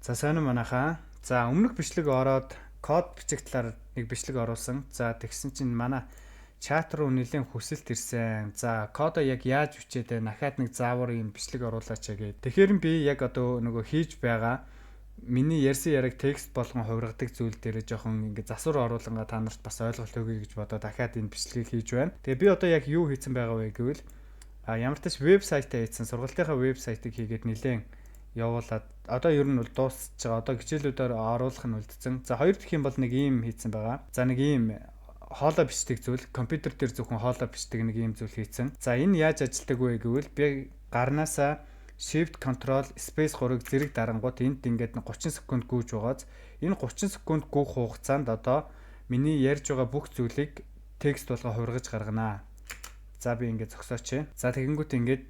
За сайн уу манайхаа. За өмнөх бичлэг ороод код бичих талаар нэг бичлэг оруулсан. За тэгсэн чинь манай чат руу нэлээд хүсэлт ирсэн. За кодоо яг яаж бичээд дахиад нэг заавар юм бичлэг оруулаач гэдэг. Тэгэхээр би яг одоо нөгөө хийж байгаа миний ярьсан яриг текст болгон хувиргадаг зүйл дээр жоохон ингэ засвар оруулангаа та нарт бас ойлголт өгье гэж бодоод дахиад энэ бичлэгийг хийж байна. Тэгээ би одоо яг юу хийсэн байгаа вэ гэвэл ямар ч тач вебсайтаа хийсэн сургалтынхаа вебсайтыг хийгээд нэлээд явуулаад одоо ер нь бол дуусч байгаа. Одоо хичээлүүдээр оруулах нь үлдсэн. За хоёр дахь юм бол нэг ийм хийцэн байгаа. За нэг ийм хоолой бичдэг зүйл, компьютер дээр зөвхөн хоолой бичдэг нэг ийм зүйл хийцэн. За энэ яаж ажилтдаг вэ гэвэл би гарнаасаа Shift Control Space 3-ыг зэрэг дарангууд энд ингээд 30 секунд гүйж байгааз энэ 30 секунд гүйх хугацаанд одоо миний ярьж байгаа бүх зүйлийг текст болгоо хувиргаж гарганаа. За би ингээд зогсооч. За тэгэнгүүт ингээд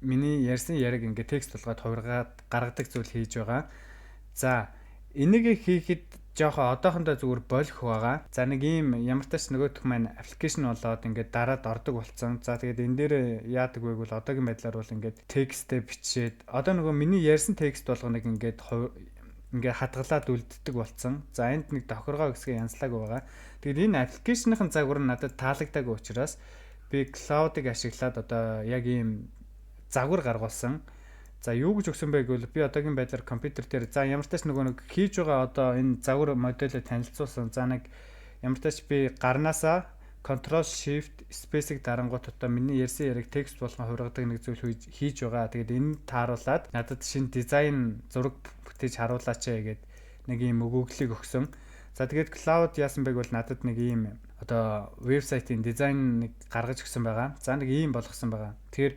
миний ярьсан яриг ингээд текст болгоод хувиргаад гаргадаг зүйл хийж байгаа. За энийг хийхэд жоохон одоохондоо зүгээр болох байгаа. За нэг ийм ямар тач нөгөөх маань аппликейшн болоод ингээд дараад ордог болсон. За тэгээд энэ дээр яадаг вэ гэвэл одоогийн байдлаар бол ингээд текстээ бичээд одоо нөгөө миний ярьсан текст болгоныг ингээд хадгалаад үлддэг болсон. За энд нэг тохиргоо хэсгээ янзлааг байгаа. Тэгээд энэ аппликейшнийхэн загвар нь надад таалагдаагүй учраас би cloud-ыг ашиглаад одоо яг ийм загвар гаргуулсан. За юу гэж өгсөн бэ гэвэл би одоогийн байдлаар компьютер дээр за ямар тач нөгөө нэг хийж байгаа одоо энэ загвар модулийг танилцуулсан. За нэг ямар тач би гарнаасаа Ctrl Shift Space-ыг дарангуут одоо миний ярьсан яриг текст болгон хувиргадаг нэг зүйл хийж байгаа. Тэгээд энэ тааруулаад надад шинэ дизайн зураг бүтээж харуулаач гэгээд нэг ийм өгөгдлийг өгсөн. За тэгээд cloud яасан бэ гэвэл надад нэг ийм одоо вебсайтын дизайн нэг гаргаж өгсөн байгаа. За нэг ийм болгосон байгаа. Тэгэхээр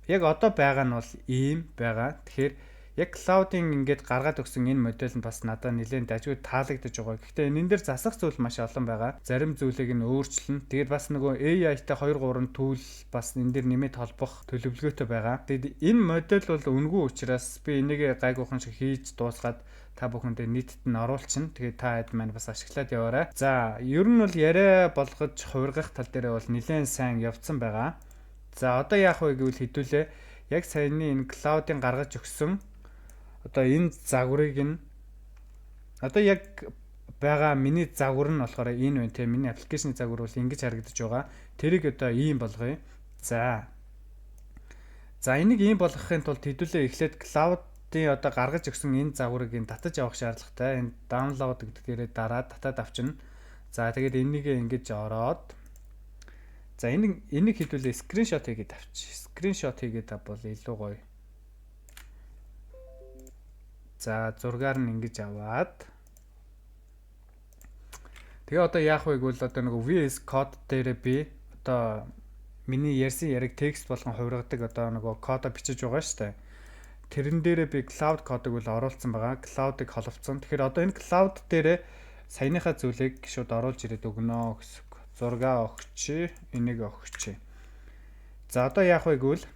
яг одоо байгаа нь бол ийм байгаа. Тэгэхээр яг cloud-ing ингээд гаргаад өгсөн энэ модель нь бас надад нэлээд дажгүй таалагдаж байгаа. Гэхдээ энэ дээр засах зүйл маш олон байгаа. Зарим зүйлийг нь өөрчлөн. Тэгээд бас нөгөө AI-тай 2 3 tool бас энэ дээр нэмээд холбох төлөвлөгөөтэй байгаа. Тэгээд энэ модель бол үнэгүй учраас би энийг гайгүйхан шиг хийж дуусгаад та бүхэндээ нийтэд нь оруулчихна. Тэгээд та хэд маань бас ашиглаад яваарай. За ер нь бол яриа болгож хувиргах тал дээр бол нэлээд сайн явцсан байгаа. За одоо яах вэ гэвэл хэдүүлээ яг саяны энэ cloud-ын гаргаж өгсөн одоо энэ загварыг нь одоо яг байгаа миний загвар нь болохоор энэ байна те миний аппликейшны загвар бол ингэж харагдаж байгаа. Тэрийг одоо ийм болгоё. За энийг ийм болгохын тулд хэдүүлээ эхлээд cloud-ын одоо гаргаж өгсөн энэ загварыг нь татаж авах шаардлагатай. Энэ download гэдгээр дараад татаад авчна. За тэгээд энийг ингэж ороод за энийг хэдүүлээ скриншот хийгээд авчи. Скриншот хийгээд авбал илүү гоё. За зургаар нь ингэж аваад тэгээ одоо яах вэ гэвэл одоо нэг VS Code дээр би одоо миний ярьсан яриг текст болгон хувиргадаг одоо нөгөө кодо бичиж байгаа шүү дээ. Тэрэн дээрээ би cloud кодыг бол оруулсан байгаа. Cloud-ыг холбоцсон. Тэгэхээр одоо энэ cloud дээрээ саяныхаа зүйлийг шууд оруулж ирээд өгнө гэсэн. Зургаа өгч, энийг өгч. За одоо яах вэ гэвэл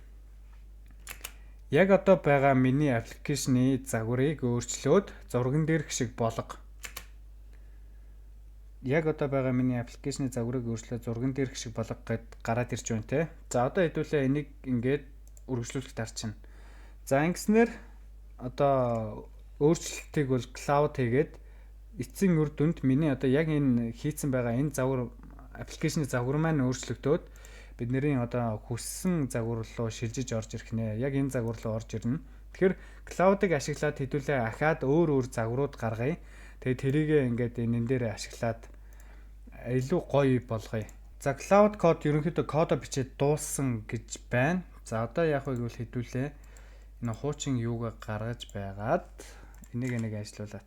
яг одоо байгаа миний аппликейшны загварыг өөрчлөөд зурган дээрх шиг болго. Яг одоо байгаа миний аппликейшны загварыг өөрчлөөд зурган дээрх шиг болго гэд гараад ирж байна те. За одоо хэдүүлээ энийг ингээд үргэлжлүүлэх дарчна. За ингэснээр одоо өөрчлөлтийг бол cloud хийгээд эцсийн үр дүнд миний одоо яг энэ хийцэн байгаа энэ загвар аппликейшны загвар маань өөрчлөгдөөд бидний одоо хүссэн загвар руу шилжиж орж ирэх нэ. Яг энэ загвар руу орж ирнэ. Тэгэхээр cloud-ыг ашиглаад хэдүүлээ ахаад өөр загварууд гаргая. Тэгээд тэрийг ингээд энэ дээр ашиглаад илүү гоё болгоё. За cloud code ерөнхийдөө кодо бичээд дууссан гэж байна. За одоо яах вэ гэвэл хэдүүлээ энэ хуучин юугаа гаргаж байгаад энийг ажилуулад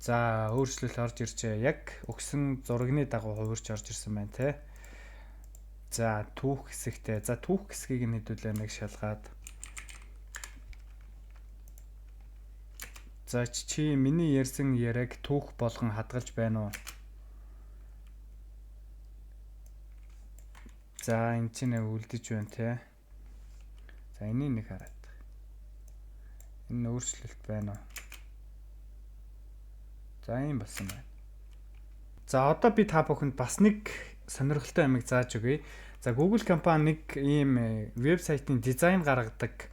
за өөрчлөлт орж иржээ. Яг өгсөн зурагны дагуу хувирч орж ирсэн байна те. За түүх хэсэгтэй. За түүх хэсгийг нь хэдүүлээ нэг шалгаад. За чи миний ярьсан яриг түүх болгон хадгалж байна уу? За энэ чинь үлдэж байна те. За энийг нэг хараад. Энэ өөрчлөлт байна уу? За юм болсон байна. За одоо би та бүхэнд бас нэг сонирхолтой юмыг зааж өгье. За Google компани нэг ийм вебсайтын дизайн гаргадаг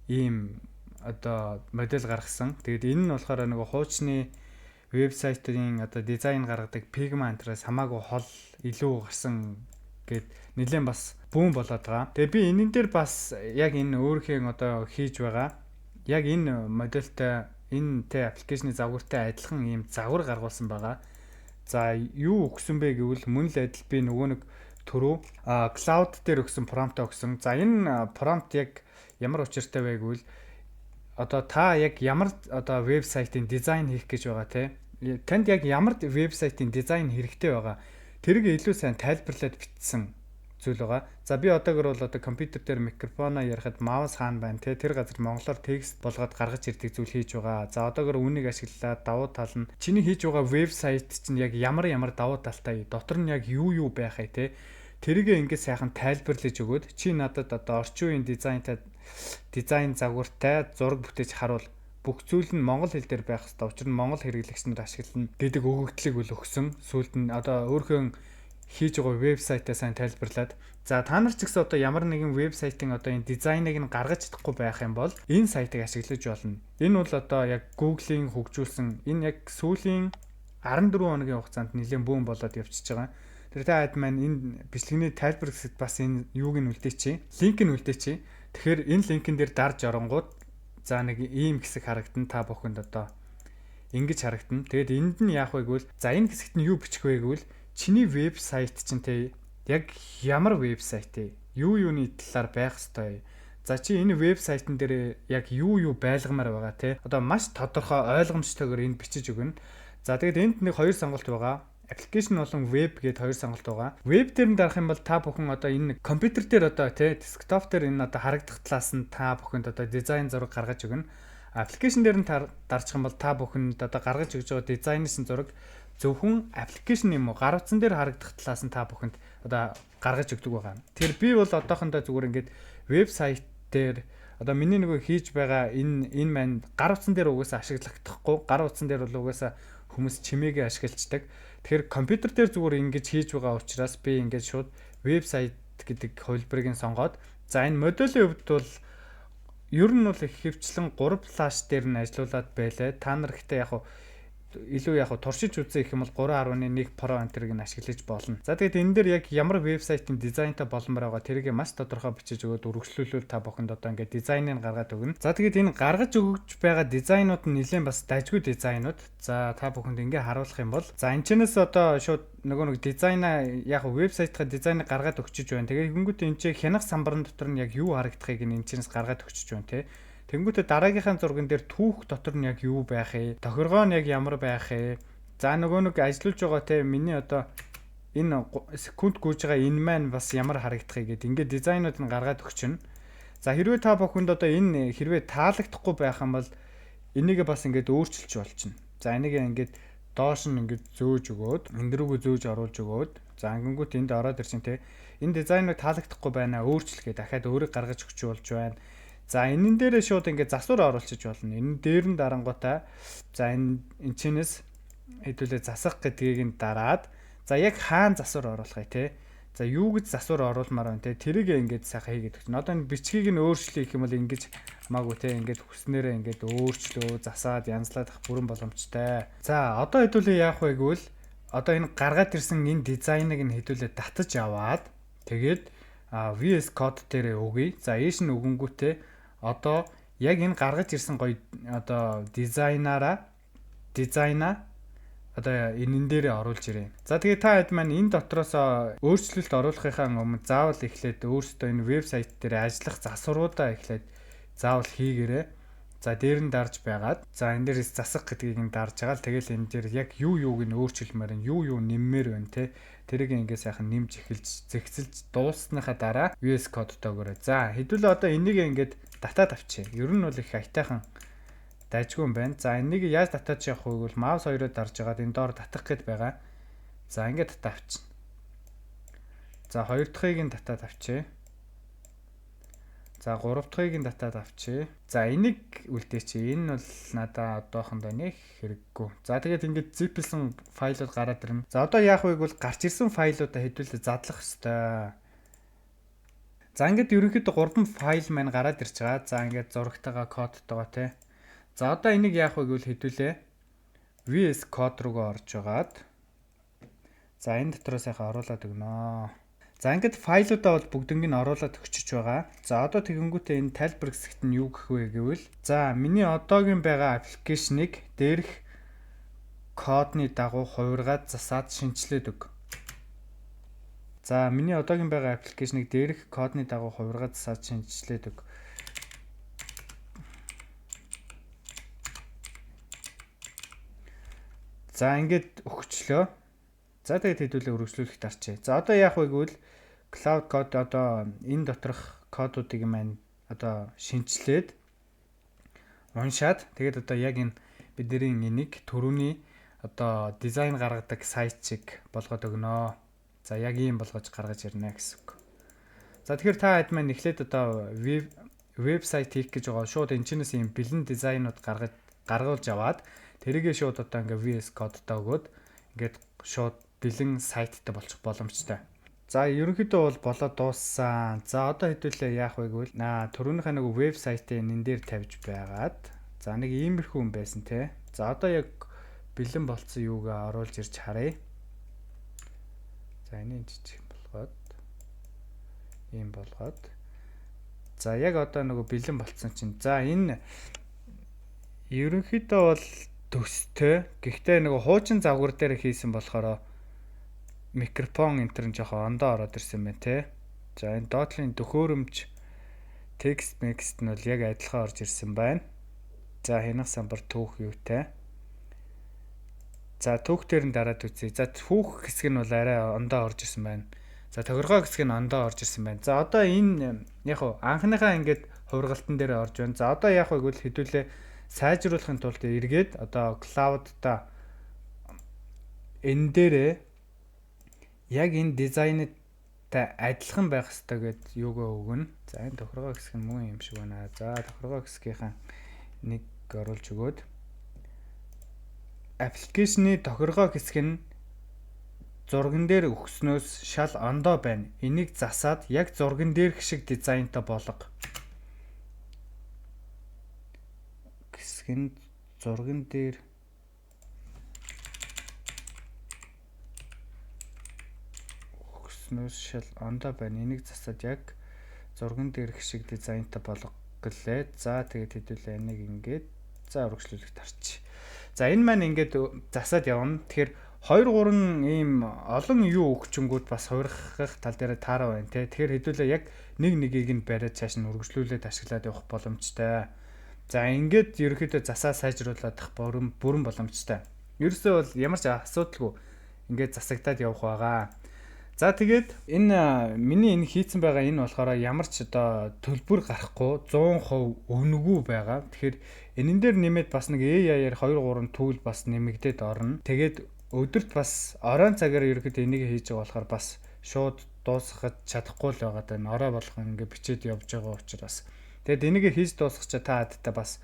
ийм одоо модель гаргасан. Тэгээд энэ нь болохоор нөгөө хуучны вебсайтын одоо дизайн гаргадаг Figma энтраас хамаагүй хол илүү гарсан гэд нэлээд бас бүүн болоод байгаа. Тэгээ би энэн дээр бас яг энэ өөрийнхөө одоо хийж байгаа яг энэ модельтэй энэ тэ аппликейшны загвартай адилхан ийм загвар гаргуулсан байгаа. За юу өгсөн бэ гэвэл мөн л адил би нөгөө нэг түрүү cloud дээр өгсөн prompt өгсөн. За энэ prompt яг ямар учиртай вэ гэвэл одоо та яг ямар одоо вебсайтын дизайн хийх гэж байгаа те. Танд яг ямар вебсайтын дизайн хэрэгтэй байгаа. Тэрийг илүү сайн тайлбарлаад бичсэн зүйл байгаа. За би одоогор бол одоо компьютер дээр микрофоноо ярихад маус хаана байна те. Тэр газар монголоор текст болгоод гаргаж ирдэг зүйл хийж байгаа. За одоогор үүнийг ашиглаад давуу тал нь чиний хийж байгаа вебсайт чинь яг ямар давуу талтай, дотор нь яг юу байхаа те. Тэрийг ингээд сайхан тайлбарлаж өгөөд чи надад одоо орчин үеийн дизайн загвартай зураг бүтээж харуул. Бүх зүйл нь монгол хэл дээр байх хэрэгтэй. Учир нь монгол хэрэглэгч нар ашиглана гэдэг өгөгдлийг бол өгсөн. Сүүлд нь одоо өөрхөн хийж байгаа вебсайтаа сайн тайлбарлаад за та нар ч гэсэн одоо ямар нэгэн вебсайтын одоо энэ дизайныг нь гаргаж чадахгүй байх юм бол энэ сайтыг ашиглаж болно. Энэ бол одоо яг Google-ийн хөгжүүлсэн энэ яг сүүлийн 14 хоногийн хугацаанд нэлээд бүүн болоод явчихж байгаа. Тэр таад маань энэ бичлэгний тайлбар хэсэгт бас энэ юуг нь үлдээчихье. Линк нь үлдээчихье. Тэгэхээр энэ линкэн дээр дарж оронгууд за нэг ийм хэсэг харагдан та бүхэнд одоо ингэж харагдана. Тэгээд энд нь яах вэ гэвэл за энэ хэсэгт нь юу бичих вэ гэвэл чиний вебсайт чинь те яг ямар вебсайт вэ? Юуны талаар байх ёстой. За чи энэ вебсайтн дээр яг юу байлгамаар байгаа те. Одоо маш тодорхой ойлгомжтойгоор энэ бичиж өгнө. За тэгээд энд нэг хоёр сонголт байгаа. Application болон web гэдэг хоёр сонголт байгаа. Web дээр нь дарах юм бол та бүхэн одоо энэ компьютер дээр одоо тий десктоп дээр энэ одоо харагдах талаас нь та бүхэнд одоо дизайн зураг гаргаж өгнө. Application дээр нь дарчих юм бол та бүхэнд одоо гаргаж өгж байгаа дизайнын зураг зөвхөн application юм уу гар утсан дээр харагдах талаас нь та бүхэнд одоо гаргаж өгдөг байгаа. Тэр би бол одоохондоо зүгээр ингээд вебсайт дээр одоо миний нөгөө хийж байгаа энэ маань гар утсан дээр угаасаа ашиглахдахгүй. Гар утсан дээр бол угаасаа хүмүүс чимээгээ ашигладаг. Тэгэхээр компьютер дээр зүгээр ингэж хийж байгаа учраас би ингэж шууд вебсайт гэдэг хувилбарыг сонгоод за энэ модулийн хувьд бол ер нь бол их хөвчлэн 3 флаш дээр нь ажиллаулад байлаа. Та нар ихтэй илүү туршиж үзэх юм бол 3.1 Pro Enter-ыг нь ашиглаж болно. За тэгээд энэ дээр яг ямар вебсайтын дизайнтай боломжтой байгаа тэрийг маш тодорхой бичиж өгөөд үргэлжлүүлвэл та бүхэнд одоо ингээд дизайныг гаргаад өгнө. За тэгээд энэ гаргаж өгч байгаа дизайнууд нь нэлээд бас дайггүй дизайнууд. За та бүхэнд ингээд харуулах юм бол за энэ чэнэс одоо шууд нөгөө нэг дизайнаа яг вебсайтынхаа дизайныг гаргаад өгчөж байна. Тэгээд хөнгөт энэ чинь хянах самбарн дотор нь яг юу харагдахыг энэ чэнэс гаргаад өгчөж байна те. Тэнгүүтээ дараагийнхаа зурган дээр түүх дотор нь яг юу байх вэ? Тохиргоо нь яг ямар байх вэ? За нөгөө нэг ажиллаж байгаа те миний одоо энэ секунд гүйж байгаа энэ маань бас ямар харагдахыг гээд ингээд дизайнууд нь гаргаад өгчнө. За хэрвээ та бүхэнд одоо энэ хэрвээ таалагдахгүй байх юм бол энийг бас ингээд өөрчилж болчихно. За энийг ингээд доош нь ингээд зөөж өгөөд энэ рүүгээ зөөж оруулж өгөөд за ангингүүт энд ороод ирчин те. Энэ дизайныг таалагдахгүй байна өөрчлөхээ дахиад өөрийг гаргаж өгч болж байна. За энэн дээрээ шууд ингээд засвар оруулчих болно. Энэ дээр нь дарангуйтай за энэ чинээс хэдүүлээ засах гэдгийг нь дараад за яг хаана засвар оруулахыг те. За юу гэж засвар оруулмаар байна те. Тэрийг ингээд сайхан хийгээд өгч. Одоо энэ бичгийг нь өөрчлөе гэх юм бол ингэж хамаагүй те. Ингээд хүснээрээ ингээд өөрчлөө, засаад, янзлаад ах бүрэн боломжтой. За одоо хэдүүлээ яах вэ гэвэл одоо энэ гаргаад ирсэн энэ дизайныг нь хэдүүлээ татаж аваад тэгээд VS Code дээр өгье. За ийш нь өгөнгүүтээ одоо яг энэ гаргаж ирсэн гоё одоо дизайнаа одоо энэ дээрээ оруулж ирээ. За тэгээ та хэд маань энэ дотроос өөрчлөлт оруулахынхаа өмнө заавал эхлээд өөрсдөө энэ вебсайт дээр ажиллах засваруудаа эхлээд заавал хийгээрэй. За дээр нь дарж байгаад за энэ дээрээс засах гэдгийг нь дарж байгаа л тэгэл энэ дээр яг юуг нь өөрчилмээр нь юу нэммээр байна те. Тэрийг ингээ сайхан нэмж эхэлж зэгцэлж дуусныхаа дараа VS Code-тоогоор. За хэдүүлээ одоо энийг ингээд татаад авчи. Ер нь бол их айтайхан дайжгүй юм байна. За энийг яаж татаж явах вэ гэвэл маус хоёроо дарж агаад энэ доор татах гээд байгаа. За ингээд татаа авчи. За хоёр дахьыг нь татаад авчи. За гурав дахьыг нь татаад авчи. За энийг үлдээчи. Энэ бол надаа одоохондоо нэг хэрэггүй. За тэгээд ингээд zip-лсэн файлууд гараад ирнэ. За одоо яах вэ гэвэл гарч ирсэн файлуудаа хэдүүлээ задлах ёстой. За ингээд ерөнхийдөө 3 файл маань гараад ирж байгаа. За ингээд зурагтайгаа кодтойгоо те. За одоо энийг яах вэ гэвэл хэдүүлээ VS Code руугаа орж байгаад за энэ дотроо сайхан оруулаад өгнө. За ингээд файлуудаа бол бүгднийг нь оруулаад өгчөж байгаа. За одоо тэгэнгүүтээ энэ тайлбар хэсэгт нь юу гэх вэ гэвэл за миний одоогийн байгаа аппликейшнийг дээрх кодны дагуу хувиргаад засаад шинжилээд өг. За миний одоогийн байгаа аппликейшнийг дээрх кодны дагуу хувиргаад засаад шинжилээд өг. За ингээд өгчлөө. За тэгээд хэдүүлээ үргэлжлүүлэхт арчээ. За одоо яах вэ гэвэл Cloud Code одоо энэ доторх кодуудыг маань одоо шинжилээд уншаад тэгээд одоо яг энэ бидний энийг түрүүний одоо дизайн гаргадаг сайт шиг болгоод өгнө. За яг ийм болгож гаргаж ирнэ гэсэн үг. За тэгэхээр та хэд маань эхлээд одоо вебсайт хийх гэж байгаа шууд энэчнээс ийм бэлэн дизайнууд гаргуулж аваад тэрийгээ шууд одоо ингээ VS Code-тай өгөөд ингээд шууд бэлэн сайттай болчих боломжтой. За ерөнхийдөө бол болоод дууссан. За одоо хэдүүлээ яах вэ гэвэл түрүүнийхээ нэг вебсайтыг энэ дээр тавьж байгаад за нэг иймэрхүү юм байсан те. За одоо яг бэлэн болцсон юугаа оруулж ирж харъя. За энийг жижиг болгоод ийм болгоод за яг одоо нөгөө бэлэн болцсон чинь за энэ ерөнхийдөө бол төстэй. Гэхдээ нөгөө хуучин загвар дээр хийсэн болохоор микрофон энтер нь жоохон ондоо ороод ирсэн байна те. За энэ доотлын төхөөрөмж текст мекст нь бол яг адилхан орж ирсэн байна. За хянах самбар түүх юутай. За түүх дээр нь дараад үзье. За түүх хэсэг нь бол арай ондоо орж ирсэн байна. За тохиргоо хэсэг нь ондоо орж ирсэн байна. За одоо энэ яг анхныхаа ингээд хувиргалтан дээр орж байна. За одоо яах вэ гэвэл хэдүүлээ сайжруулахын тулд эргээд одоо Cloud-та энэ дээрээ яг энэ дизайнтай адилхан байх хэрэгтэй гэд юугаа өгнө. За энэ тохиргоо хэсэг нь мөн юм шиг байна. За тохиргоо хэсгийнхаа нэг оруулж өгөөд аппликейшны тохиргоо хэсэг нь зурган дээр өгснөөс шал ондоо байна. Энийг засаад яг зурган дээрх шиг дизайнтай болго. Хэсэг нь зурган дээр өгснөөс шал ондоо байна. Энийг засаад яг зурган дээрх шиг дизайнтай болго гэлээ. За тэгээд хэдүүлээ энийг ингээд за үргэлжлүүлэхт арчи. За энэ маань ингээд засаад явна. Тэгэхээр 2 3 ийм олон юу өгчөнгүүд бас хувиргах тал дээр таараа байна те. Тэгэхээр хэдүүлээ яг нэг нэгийг нь бариад цааш нь үргэлжлүүлээд ашиглаад явах боломжтой. За ингээд ерөөхдөө засаа сайжруулах бүрэн боломжтой. Ерөөсөө бол ямар ч асуудалгүй ингээд засагдаад явах байгаа. За тэгээд энэ миний энэ хийцэн байгаа энэ болохоор ямар ч одоо төлбөр гарахгүй 100% өнгөө байгаа. Тэгэхээр энэн дээр нэмээд бас нэг AI-аар 2 3 түүл бас нэмэгдээд орно. Тэгээд өдөрт бас оройн цагаар ерөөхдөө энийг хийж байгаа болохоор бас шууд дуусгах чадахгүй л байгаа даа. Орой болгон ингээд бичээд явж байгаа учраас. Тэгээд энийг хийж дуусгах та хадтай бас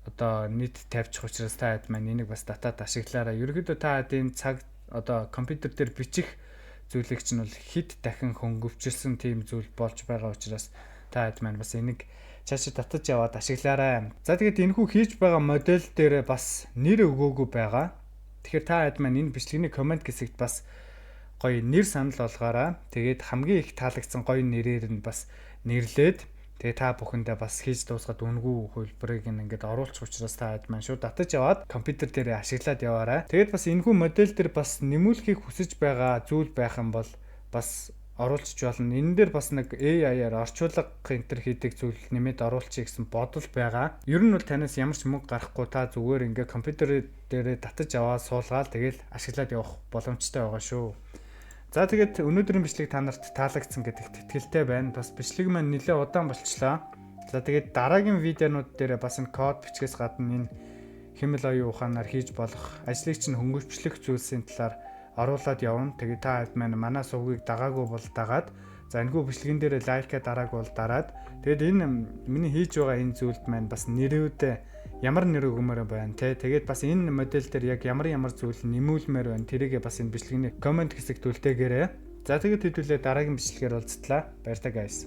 одоо нийт тавьчих учраас та хэд маань энийг бас датад ашиглаараа. Ерөөхдөө та хадын цаг одоо компьютер дээр бичих зүйлийг чинь бол хэд дахин хөнгөвчлсөн тийм зүйл болж байгаа учраас та хэд маань бас энийг цаашаа татаж яваад ашиглаарай. За тэгээд энэхүү хийж байгаа модель дээр бас нэр өгөөгүй байгаа. Тэгэхээр та хэд маань энэ бичлэгийн комент хэсэгт бас гоё нэр санал болгоорой. Тэгээд хамгийн их таалагдсан гоё нэрээр нь бас нэрлээд тэгээд та бүхэндээ бас хийж дуусгаад үнгүү хөлбөрийг ингээд оруулчих учраас та хэд маань шууд татаж яваад компьютер дээр ашиглаад яваарай. Тэгээд бас энэхүү модель дээр бас нэмүүлэхийг хүсэж байгаа зүйл байх юм бол бас оруулчих болно. Энэ дээр бас нэг AI-аар орчуулга энтер хийдэг зүйл нэмээд оруулчих гэсэн бодол байгаа. Ер нь бол танаас ямар ч мөнгө гарахгүй та зүгээр ингээд компьютер дээр татаж аваад суулгаад тэгээд ашиглаад явах боломжтой байгаа шүү. За тэгээд өнөөдрийн бичлэг та нарт таалагдсан гэдэгт итгэлтэй байна. Бас бичлэг маань нэлээд удаан болчлаа. За тэгээд дараагийн видеонууд дээр бас энэ код бичгээс гадна энэ хэмэл оюун ухаанаар хийж болох ажлыг чинь хөнгөвчлөх зүйлсийн талаар оруулаад явна. Тэгээд та хэд маань манай сувгийг дагаагүй бол дагаад за энэхүү бичлэгэн дээр лайкаа дараагүй бол дараад тэгээд энэ миний хийж байгаа энэ зүйлд маань бас нэрүүдээ ямар нэр өгмөр байна те. Тэгээд бас энэ модель дээр яг ямар зүйл нэмүүлмээр байна. Тэрийгээ бас энэ бичлэгийн комент хэсэгт үлдээгээрэй. За тэгээд хэдүүлээ дараагийн бичлэгээр уулзтлаа. Баяр та guys.